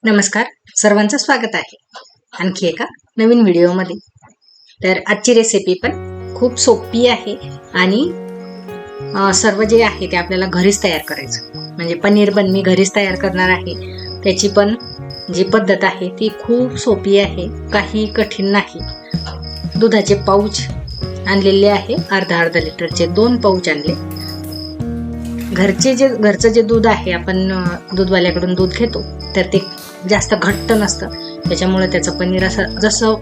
नमस्कार, सर्वांचं स्वागत आहे आणखी एका नवीन व्हिडिओमध्ये. तर आजची रेसिपी पण खूप सोपी आहे आणि सर्व जे आहे ते आपल्याला घरीच तयार करायचं. म्हणजे पनीर पण मी घरीच तयार करणार आहे. त्याची पण जी पद्धत आहे ती खूप सोपी आहे, काही कठीण नाही. दुधाचे पाऊच आणलेले आहे, अर्धा लिटरचे 2 पाऊच आणले. घरचं जे दूध आहे, आपण दूधवाल्याकडून दूध घेतो तर ते जास्त घट्ट नसतं, त्याच्यामुळे त्याचं पनीर असं जसं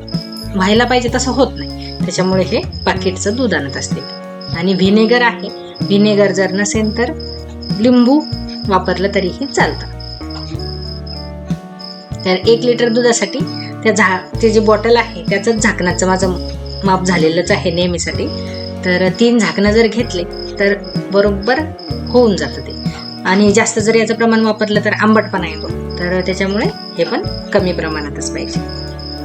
व्हायला पाहिजे तसं होत नाही. त्याच्यामुळे हे पाकिटचं दूध आणत असते. आणि व्हिनेगर आहे, व्हिनेगर जर नसेल तर लिंबू वापरलं तरीही चालतं. तर 1 लिटर दुधासाठी ते जे बॉटल आहे त्याचं झाकणाचं माझं माप झालेलंच आहे नेहमीसाठी. तर 3 झाकणं जर घेतले तर बरोबर होऊन जातं ते. आणि जास्त जर याचं प्रमाण वापरलं तर आंबटपणा येतो, तर त्याच्यामुळे हे पण कमी प्रमाणातच पाहिजे.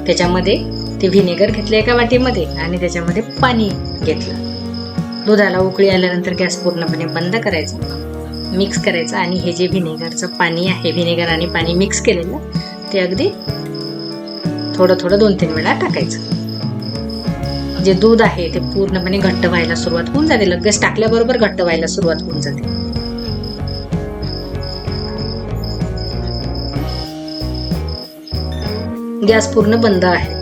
त्याच्यामध्ये ते व्हिनेगर घेतलं एका वाटीमध्ये आणि त्याच्यामध्ये पाणी घेतलं. दुधाला उकळी आल्यानंतर गॅस पूर्णपणे बंद करायचा, मिक्स करायचं. आणि हे जे व्हिनेगरचं पाणी आहे, व्हिनेगर आणि पाणी मिक्स केलेलं, ते अगदी थोडं 2-3 वेळा टाकायचं. जे दूध आहे ते पूर्णपणे घट्ट व्हायला सुरुवात होऊन जाते. लगेच टाकल्याबरोबर घट्ट व्हायला सुरुवात होऊन जाते. गॅस पूर्ण बंद आहे.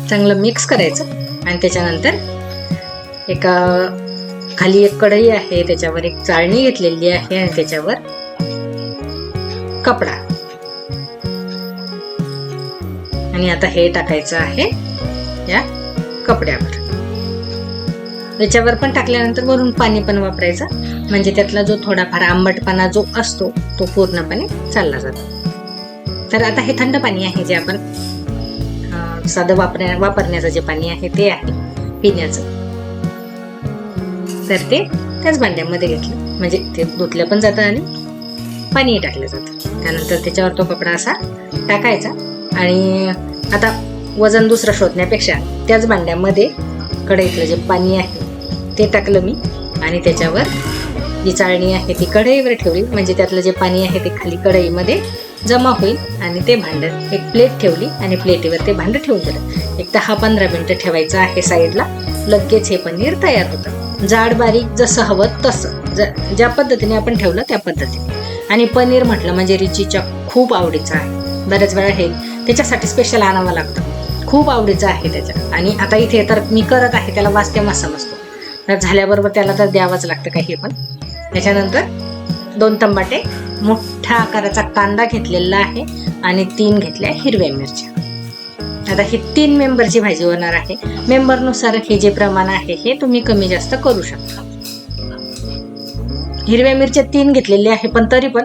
चांगलं मिक्स करायचं. आणि त्याच्यानंतर खाली एक कढई आहे, त्याच्यावर एक चाळणी घेतलेली आहे आणि त्याच्यावर कपडा. आणि आता हे टाकायचं आहे या कपड्यावर. याच्यावर पण टाकल्यानंतर वरून पाणी पण वापरायचं, म्हणजे त्यातला जो थोडाफार आंबटपणा जो असतो तो पूर्णपणे चालला जातो. तर आता हे थंड पाणी आहे, जे आपण साधं वापरण्याचं जे पाणी आहे ते आहे पिण्याचं. तर ते त्याच भांड्यामध्ये घेतलं, म्हणजे ते धुतलं पण जातं आणि पाणी टाकलं जातं. त्यानंतर त्याच्यावर तो कपडा असा टाकायचा. आणि आता वजन दुसरं शोधण्यापेक्षा त्याच भांड्यामध्ये कढईतलं जे पाणी आहे ते टाकलं मी. आणि त्याच्यावर जी चाळणी आहे ती कढईवर ठेवली, म्हणजे त्यातलं जे पाणी आहे ते खाली कढईमध्ये जमा होईल. आणि ते भांडं एक प्लेट ठेवली आणि प्लेटीवर ते भांडं ठेवून दिलं. एक 10-15 मिनिटं ठेवायचं आहे साईडला. लगेच हे पनीर तयार होतं. जाड बारीक जसं हवं तसं, ज्या पद्धतीने आपण ठेवलं त्या पद्धतीने. आणि पनीर म्हटलं म्हणजे रिचीच्या खूप आवडीचं आहे. बऱ्याच वेळा हे त्याच्यासाठी स्पेशल आणावं लागतं, खूप आवडीचं आहे त्याच्या. आणि आता इथे तर मी करत आहे, त्याला वास तेव्हा समजतो, तर झाल्याबरोबर त्याला तर द्यावंच लागतं काही पण. त्याच्यानंतर 2 टमाटे, मोठ्या आकाराचा कांदा घेतलेला आहे आणि 3 घेतल्या हिरव्या मिरच्या. आता ही 3 मेंबरची भाजी होणार आहे. मेंबरनुसार हे जे प्रमाण आहे हे तुम्ही कमी जास्त करू शकता. हिरव्या मिरच्या 3 घेतलेले आहे, पण तरी पण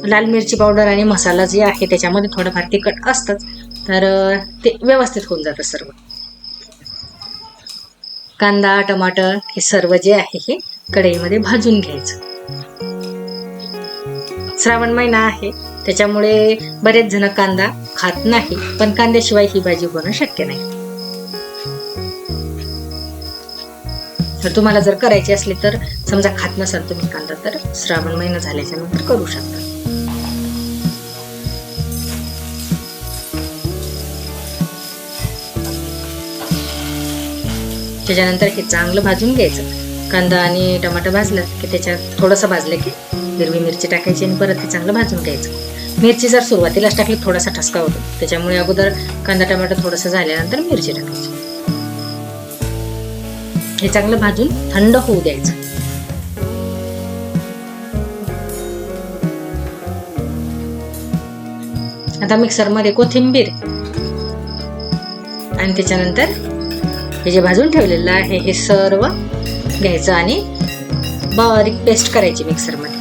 लाल मिरची पावडर आणि मसाला जे आहे त्याच्यामध्ये थोडंफार तिखट असतंच, तर ते व्यवस्थित होऊन जातं सर्व. कांदा, टमाटर हे सर्व जे आहे हे कढईमध्ये भाजून घ्यायचं. श्रावण महिना आहे, त्याच्यामुळे बरेच जण कांदा खात नाही, पण कांद्याशिवाय ही भाजी बनवणं शक्य नाही. तर तुम्हाला जर करायची असली तर, समजा खात नसाल तुम्ही कांदा, तर श्रावण महिना झाल्याच्या नंतर करू शकता. त्याच्यानंतर हे चांगलं भाजून घ्यायचं. कांदा आणि टमाटर भाजलं की त्याच्यात थोडंसं भाजलं की हिरवी मिरची टाकायची आणि परत ते चांगलं भाजून घ्यायचं. मिरची जर सुरुवातीलाच टाकली थोडासा ठसका होतो, त्याच्यामुळे अगोदर कांदा टमाटर थोडंसं झाल्यानंतर मिरची टाकायची. हे चांगलं भाजून थंड होऊ द्यायचं. आता मिक्सरमध्ये कोथिंबीर आणि त्याच्यानंतर हे जे भाजून ठेवलेलं आहे हे सर्व घ्यायचं आणि बारीक पेस्ट करायची मिक्सरमध्ये.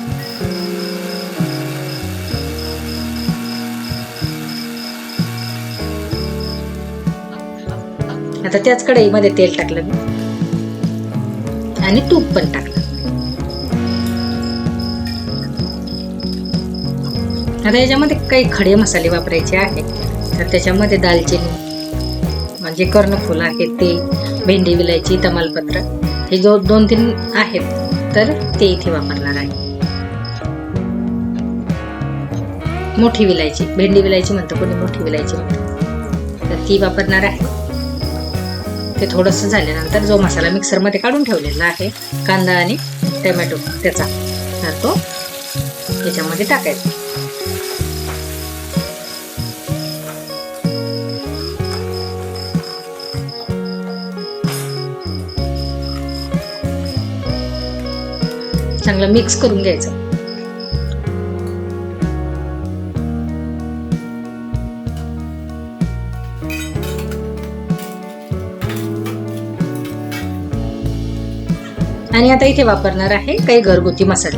आता त्याच कढईमध्ये तेल टाकलं मी आणि तूप पण टाकलं. आता याच्यामध्ये काही खडे मसाले वापरायचे आहेत. तर त्याच्यामध्ये दालचिनी, म्हणजे कर्णफूल आहे ते, भेंडी विलायची, तमालपत्र, हे जो 2-3 आहेत तर ते इथे वापरणार आहे. मोठी विलायची, भेंडी विलायची म्हणतो कोणी, मोठी विलायची म्हणतो, तर ती वापरणार आहे. ते थोडंसं झाल्यानंतर जो मसाला मिक्सरमध्ये काढून ठेवलेला आहे, कांदा आणि टोमॅटो त्याचा, तर तो याच्यामध्ये टाकायचा. चांगलं मिक्स करून घ्यायचं. आणि आता इथे वापरणार आहे काही घरगुती मसाले.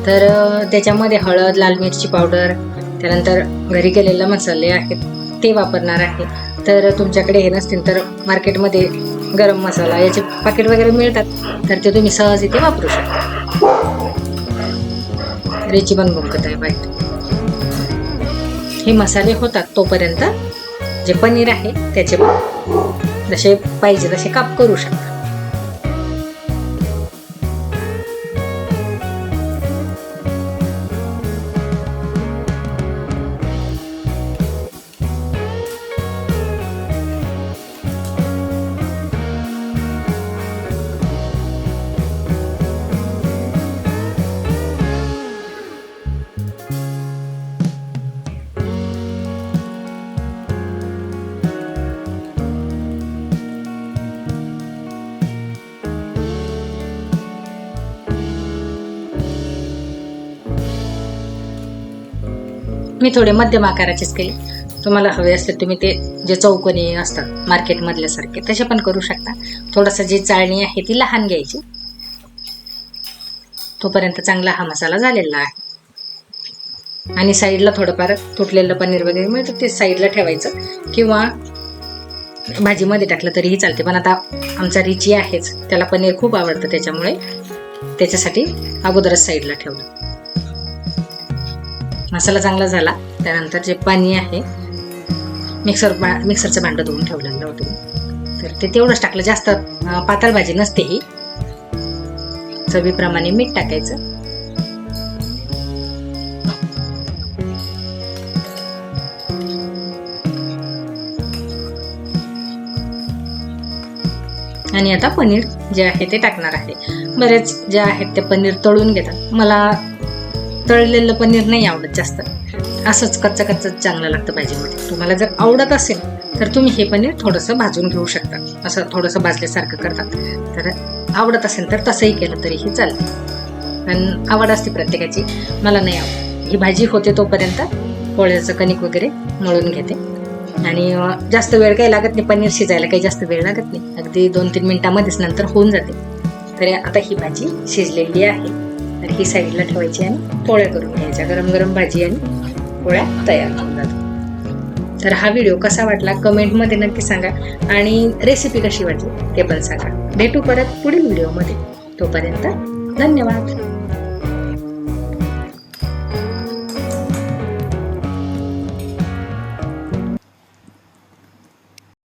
तर त्याच्यामध्ये हळद, लाल मिरची पावडर, त्यानंतर घरी केलेले मसाले आहेत ते वापरणार आहे. तर तुमच्याकडे हे नसतील तर मार्केटमध्ये गरम मसाला याचे पाकिट वगैरे मिळतात, तर ते तुम्ही सहज इथे वापरू शकता. रेची पण बघत आहे बाईट. हे मसाले होतात तोपर्यंत जे पनीर आहे त्याचे जसे पाहिजे तसे काप करू शकता. मी थोडे मध्यम आकाराचेच केले. तुम्हाला हवे असले तुम्ही ते जे चौकोनी असतात मार्केटमधल्यासारखे तसे पण करू शकता. थोडासा जी चाळणी आहे ती लहान घ्यायची. तोपर्यंत चांगला हा मसाला झालेला आहे. आणि साईडला थोडंफार तुटलेलं पनीर वगैरे मिळतं ते साईडला ठेवायचं, किंवा भाजीमध्ये टाकलं तरीही चालते. पण आता आमचा रिची आहेच, त्याला पनीर खूप आवडतं, त्याच्यामुळे त्याच्यासाठी अगोदरच साईडला ठेवलं. मसाला चांगला झाला त्यानंतर जे पाणी आहे, मिक्सरचं भांडं धुवून ठेवलेलं होतं, तर ते तेवढंच टाकलं. जास्त पातळ भाजी नसते ही. चवीप्रमाणे मीठ टाकायचं. आणि आता पनीर जे आहे ते टाकणार आहे. बरेच जे आहेत ते पनीर तळून घेतात. मला तळलेलं पनीर नाही आवडत जास्त, असंच कच्चं चांगलं लागतं भाजीमध्ये. तुम्हाला जर आवडत असेल तर तुम्ही हे पनीर थोडंसं भाजून घेऊ शकता. असं थोडंसं भाजल्यासारखं करतात. तर आवडत असेल तर तसंही केलं तरीही चालतं, पण आवड असते प्रत्येकाची. मला नाही आवडत. ही भाजी होते तोपर्यंत पोळ्याचं कणिक वगैरे मळून घेते. आणि जास्त वेळ काही लागत नाही, पनीर शिजायला काही जास्त वेळ लागत नाही, अगदी 2-3 मिनिटामध्येच नंतर होऊन जाते. तर आता ही भाजी शिजलेली आहे, तर ही साईडला ठेवायची आणि पोळ्या करून घ्यायच्या. गरम गरम भाजी आणि पोळ्या तयार होऊन जातात. तर हा व्हिडिओ कसा वाटला कमेंटमध्ये नक्की सांगा, आणि रेसिपी कशी वाटली ते पण सांगा. भेटू परत पुढील व्हिडिओमध्ये. तोपर्यंत धन्यवाद.